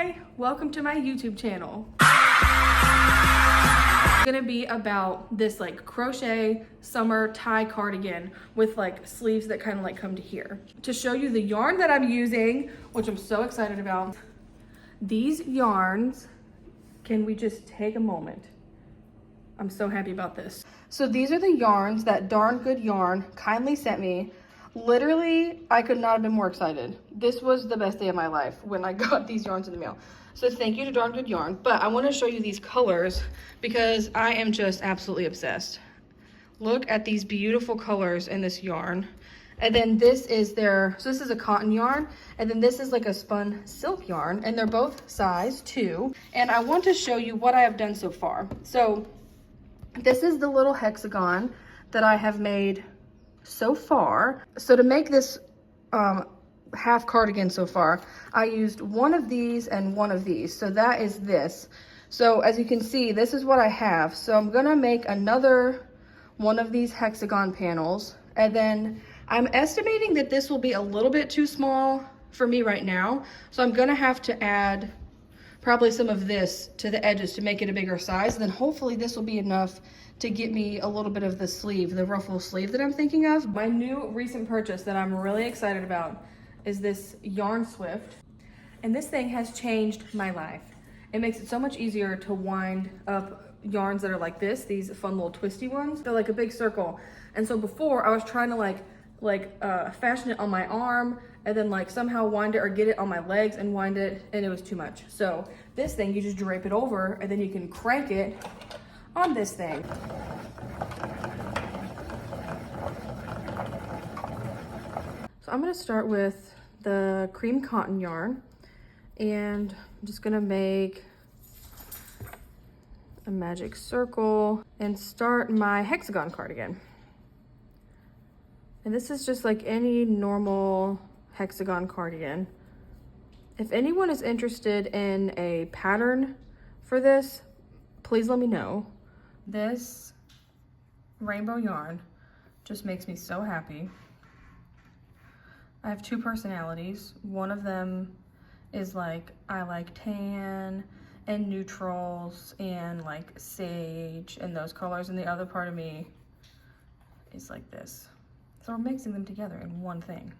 Hi, welcome to my YouTube channel. It's gonna be about this like crochet summer tie cardigan with like sleeves that kind of like come to here. To show you the yarn that I'm using, which I'm so excited about. These yarns, can we just take a moment? I'm so happy about this. So these are the yarns that Darn Good Yarn kindly sent me. Literally, I could not have been more excited. This was the best day of my life when I got these yarns in the mail. So thank you to Darn Good Yarn. But I want to show you these colors because I am just absolutely obsessed. Look at these beautiful colors in this yarn. And then this is so this is a cotton yarn, and then this is like a spun silk yarn, and they're both size 2. And I want to show you what I have done so far. So this is the little hexagon that I have made so far. So to make this half cardigan so far, I used one of these and one of these. So that is this. So as you can see, this is what I have. So I'm gonna make another one of these hexagon panels, and then I'm estimating that this will be a little bit too small for me right now. So I'm gonna have to add probably some of this to the edges to make it a bigger size. And then hopefully this will be enough to get me a little bit of the sleeve, the ruffle sleeve that I'm thinking of. My new recent purchase that I'm really excited about is this Yarn Swift. And this thing has changed my life. It makes it so much easier to wind up yarns that are like this, these fun little twisty ones. They're like a big circle. And so before I was trying to fashion it on my arm and then like somehow wind it or get it on my legs and wind it, and it was too much. So this thing, you just drape it over and then you can crank it on this thing. So I'm gonna start with the cream cotton yarn, and I'm just gonna make a magic circle and start my hexagon cardigan. And this is just like any normal hexagon cardigan. If anyone is interested in a pattern for this, please let me know. This rainbow yarn just makes me so happy. I have 2 personalities. One of them is like, I like tan and neutrals and like sage and those colors, and the other part of me is like this. So we're mixing them together in one thing.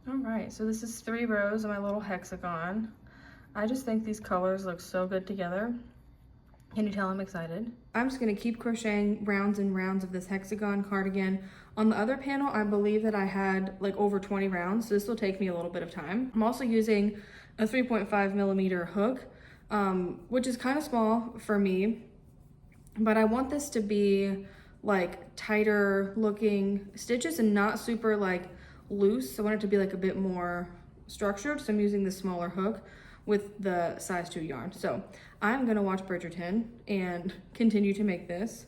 All right, so this is 3 rows of my little hexagon. I just think these colors look so good together. Can you tell I'm excited? I'm just gonna keep crocheting rounds and rounds of this hexagon cardigan. On the other panel, I believe that I had like over 20 rounds, so this will take me a little bit of time. I'm also using a 3.5 millimeter hook, which is kind of small for me, but I want this to be like tighter looking stitches and not super like loose. I want it to be like a bit more structured, so I'm using the smaller hook with the size 2 yarn. So I'm gonna watch Bridgerton and continue to make this,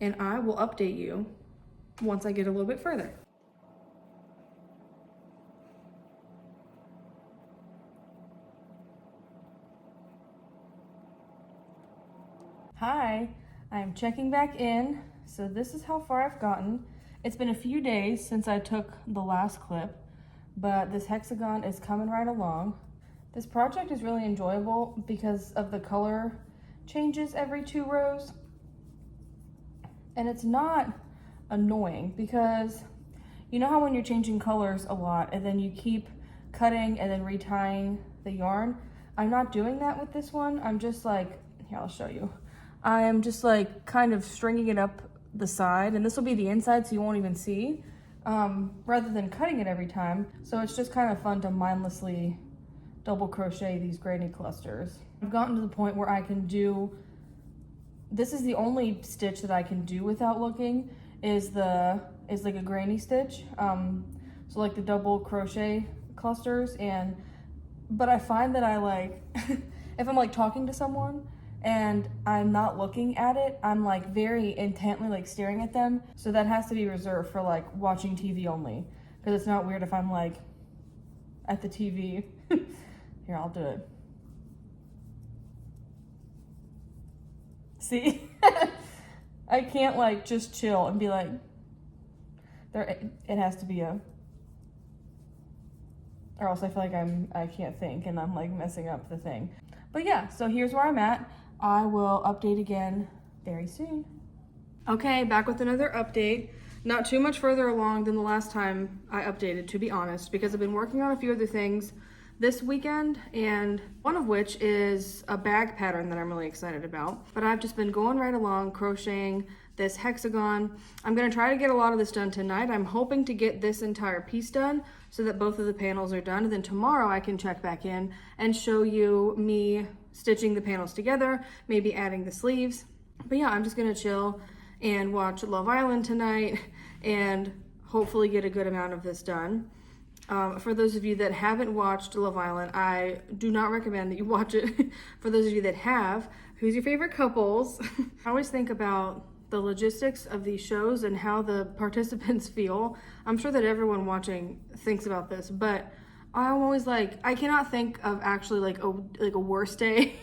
and I will update you once I get a little bit further. Hi, I'm checking back in. So this is how far I've gotten. It's been a few days since I took the last clip, but this hexagon is coming right along. This project is really enjoyable because of the color changes every 2 rows. And it's not annoying because you know how when you're changing colors a lot and then you keep cutting and then retying the yarn? I'm not doing that with this one. I'm just like, here, I'll show you. I am just like kind of stringing it up the side, and this will be the inside so you won't even see, rather than cutting it every time. So it's just kind of fun to mindlessly double crochet these granny clusters. I've gotten to the point where I can do, this is the only stitch that I can do without looking, is like a granny stitch. So like the double crochet clusters, but I find that I like, if I'm like talking to someone and I'm not looking at it, I'm like very intently like staring at them. So that has to be reserved for like watching TV only, because it's not weird if I'm like at the TV. Here, I'll do it. See? I can't like just chill and be like, it has to be a or else I feel like I can't think and I'm like messing up the thing. But yeah, so here's where I'm at. I will update again very soon. Okay, back with another update. Not too much further along than the last time I updated, to be honest, because I've been working on a few other things this weekend, and one of which is a bag pattern that I'm really excited about. But I've just been going right along, crocheting this hexagon. I'm gonna try to get a lot of this done tonight. I'm hoping to get this entire piece done so that both of the panels are done, and then tomorrow I can check back in and show you me stitching the panels together, maybe adding the sleeves. But yeah, I'm just gonna chill and watch Love Island tonight and hopefully get a good amount of this done. For those of you that haven't watched Love Island, I do not recommend that you watch it. For those of you that have, who's your favorite couples? I always think about the logistics of these shows and how the participants feel. I'm sure that everyone watching thinks about this, but I'm always like, I cannot think of actually like a worse day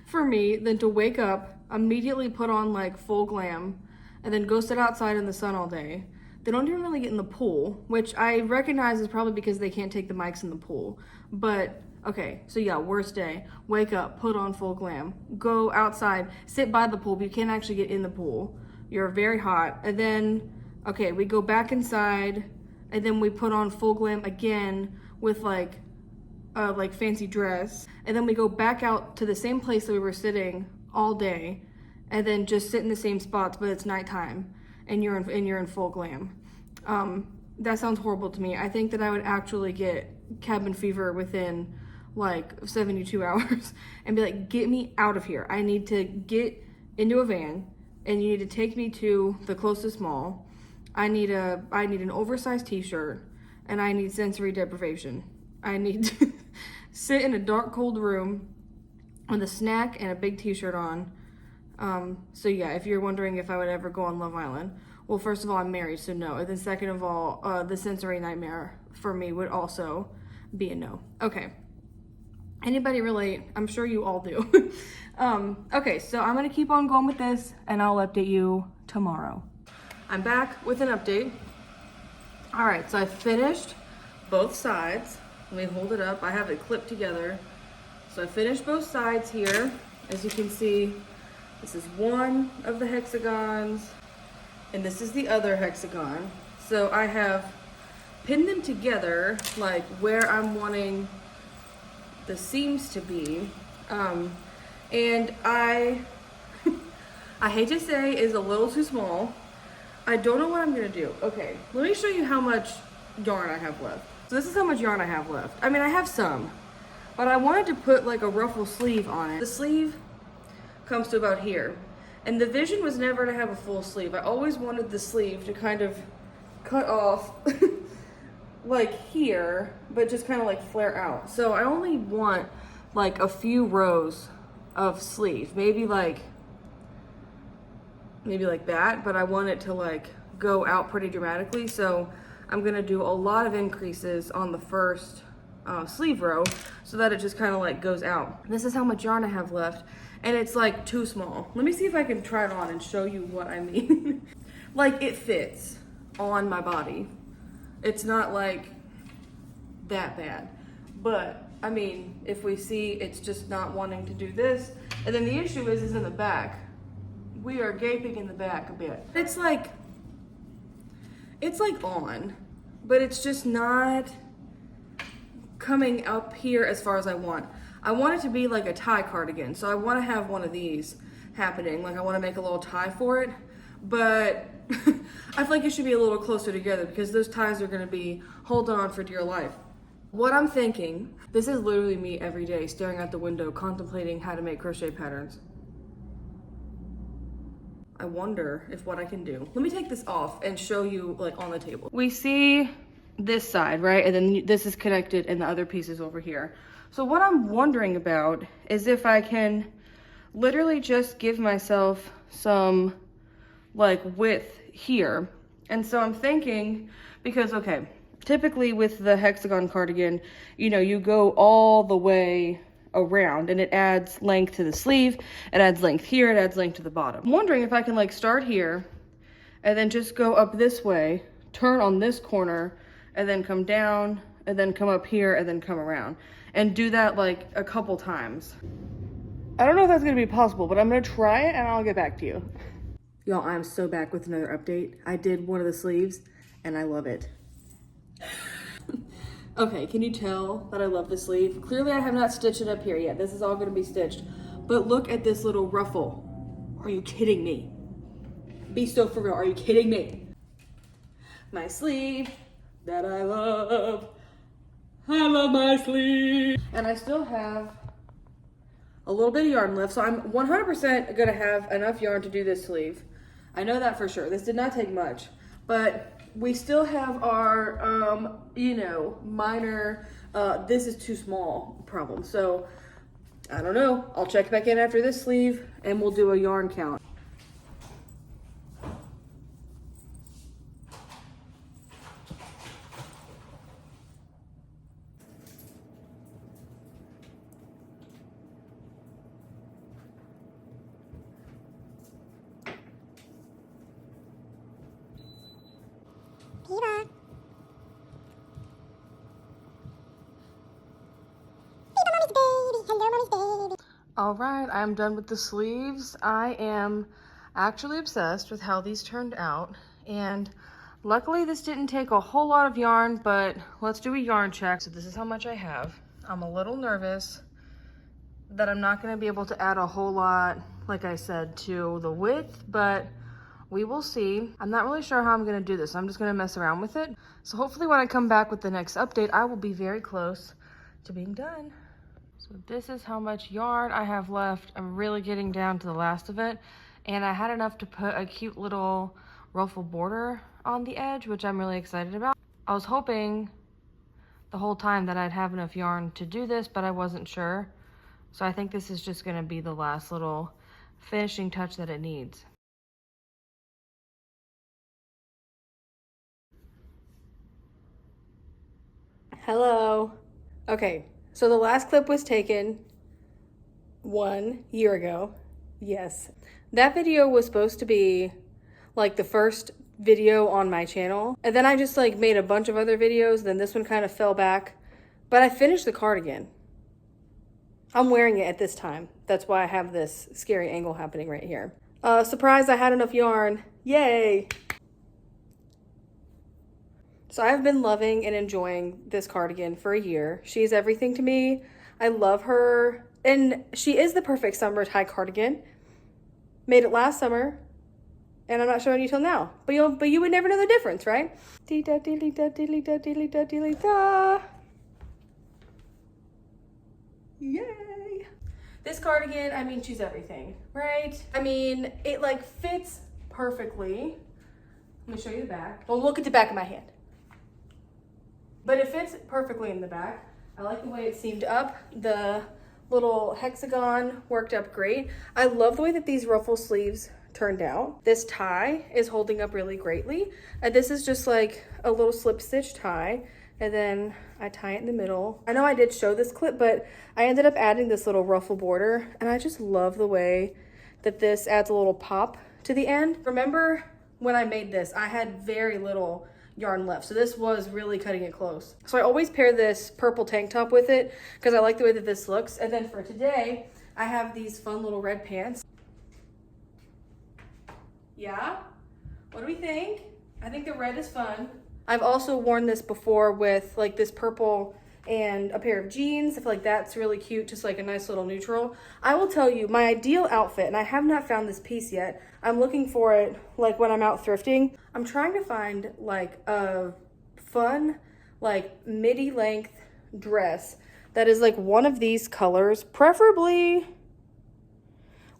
for me than to wake up, immediately put on like full glam, and then go sit outside in the sun all day. They don't even really get in the pool, which I recognize is probably because they can't take the mics in the pool. But okay, so yeah, worst day. Wake up, put on full glam, go outside, sit by the pool, but you can't actually get in the pool. You're very hot. And then, okay, we go back inside, and then we put on full glam again with like fancy dress. And then we go back out to the same place that we were sitting all day, and then just sit in the same spots, but it's nighttime. And you're in full glam. That sounds horrible to me. I think that I would actually get cabin fever within like 72 hours and be like, get me out of here. I need to get into a van, and you need to take me to the closest mall. I need an oversized t-shirt, and I need sensory deprivation. I need to sit in a dark, cold room with a snack and a big t-shirt on. So yeah, if you're wondering if I would ever go on Love Island, well, first of all, I'm married, so no. And then second of all, the sensory nightmare for me would also be a no. Okay. Anybody relate? I'm sure you all do. Okay, so I'm gonna keep on going with this, and I'll update you tomorrow. I'm back with an update. All right, so I finished both sides. Let me hold it up. I have it clipped together. So I finished both sides here. As you can see, this is one of the hexagons, and this is the other hexagon. So I have pinned them together, like where I'm wanting the seams to be. And I hate to say is a little too small. I don't know what I'm gonna do. Okay, let me show you how much yarn I have left. So this is how much yarn I have left. I mean, I have some, but I wanted to put like a ruffle sleeve on it. The sleeve comes to about here. And the vision was never to have a full sleeve. I always wanted the sleeve to kind of cut off like here, but just kind of like flare out. So I only want like a few rows of sleeve, maybe like that, but I want it to like go out pretty dramatically. So I'm gonna do a lot of increases on the first sleeve row so that it just kind of like goes out. This is how much yarn I have left, and it's like too small. Let me see if I can try it on and show you what I mean. Like, it fits on my body. It's not like that bad, but I mean, if we see it's just not wanting to do this, and then the issue is in the back. We are gaping in the back a bit. It's like on, but it's just not coming up here as far as I want. I want it to be like a tie cardigan, so I want to have one of these happening. Like, I want to make a little tie for it, but I feel like it should be a little closer together because those ties are going to be holding on for dear life. What I'm thinking, this is literally me every day staring out the window contemplating how to make crochet patterns. I wonder if what I can do. Let me take this off and show you like on the table. We see this side, right? And then this is connected and the other piece is over here. So what I'm wondering about is if I can literally just give myself some like width here. And so I'm thinking, because okay, typically with the hexagon cardigan, you know, you go all the way around and it adds length to the sleeve, it adds length here, it adds length to the bottom. I'm wondering if I can like start here and then just go up this way, turn on this corner, and then come down and then come up here and then come around. And do that like a couple times. I don't know if that's gonna be possible, but I'm gonna try it and I'll get back to you. Y'all, I'm so back with another update. I did one of the sleeves and I love it. Okay, can you tell that I love the sleeve? Clearly I have not stitched it up here yet. This is all gonna be stitched. But look at this little ruffle. Are you kidding me? Be so for real, are you kidding me? My sleeve that I love. I love my sleeve. And I still have a little bit of yarn left, so I'm 100% gonna have enough yarn to do this sleeve. I know that for sure. This did not take much, but we still have our, you know, minor, this is too small problem. So I don't know. I'll check back in after this sleeve and we'll do a yarn count. All right, I'm done with the sleeves. I am actually obsessed with how these turned out. And luckily this didn't take a whole lot of yarn, but let's do a yarn check. So this is how much I have. I'm a little nervous that I'm not gonna be able to add a whole lot, like I said, to the width, but we will see. I'm not really sure how I'm gonna do this. I'm just gonna mess around with it. So hopefully when I come back with the next update, I will be very close to being done. So this is how much yarn I have left. I'm really getting down to the last of it. And I had enough to put a cute little ruffle border on the edge, which I'm really excited about. I was hoping the whole time that I'd have enough yarn to do this, but I wasn't sure. So I think this is just gonna be the last little finishing touch that it needs. Hello. Okay. So the last clip was taken 1 year ago. Yes. That video was supposed to be like the first video on my channel. And then I just like made a bunch of other videos. Then this one kind of fell back. But I finished the cardigan. I'm wearing it at this time. That's why I have this scary angle happening right here. Surprise, I had enough yarn. Yay! So I've been loving and enjoying this cardigan for a year. She's everything to me. I love her. And she is the perfect summer tie cardigan. Made it last summer. And I'm not showing you till now. But you would never know the difference, right? Dee-da, dee-da, dee-da, dee-da, dee-da. Yay! This cardigan, I mean, she's everything, right? I mean, it like fits perfectly. Let me show you the back. Don't look at the back of my hand. But it fits perfectly in the back. I like the way it seamed up. The little hexagon worked up great. I love the way that these ruffle sleeves turned out. This tie is holding up really greatly. This is just like a little slip stitch tie. And then I tie it in the middle. I know I did show this clip, but I ended up adding this little ruffle border. And I just love the way that this adds a little pop to the end. Remember when I made this, I had very little yarn left, so this was really cutting it close. So I always pair this purple tank top with it because I like the way that this looks. And then for today I have these fun little red pants. Yeah, what do we think? I think the red is fun. I've also worn this before with like this purple and a pair of jeans. I feel like that's really cute, just like a nice little neutral. I will tell you my ideal outfit, and I have not found this piece yet. I'm looking for it like when I'm out thrifting. I'm trying to find like a fun like midi length dress that is like one of these colors, preferably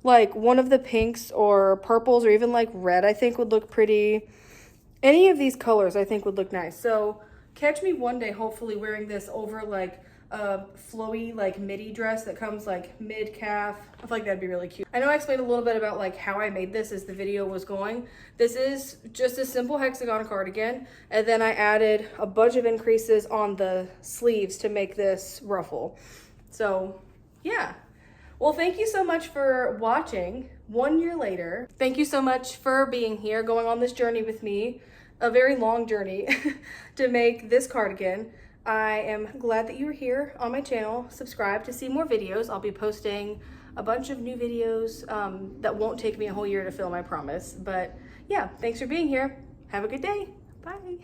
like one of the pinks or purples or even like red. I think would look pretty. Any of these colors I think would look nice. So catch me one day hopefully wearing this over like a flowy like midi dress that comes like mid calf. I feel like that'd be really cute. I know I explained a little bit about like how I made this as the video was going. This is just a simple hexagon cardigan, and then I added a bunch of increases on the sleeves to make this ruffle. So yeah. Well, thank you so much for watching 1 year later. Thank you so much for being here, going on this journey with me. A very long journey to make this cardigan. I am glad that you were here on my channel. Subscribe to see more videos. I'll be posting a bunch of new videos that won't take me a whole year to film, I promise. But yeah, thanks for being here. Have a good day. Bye.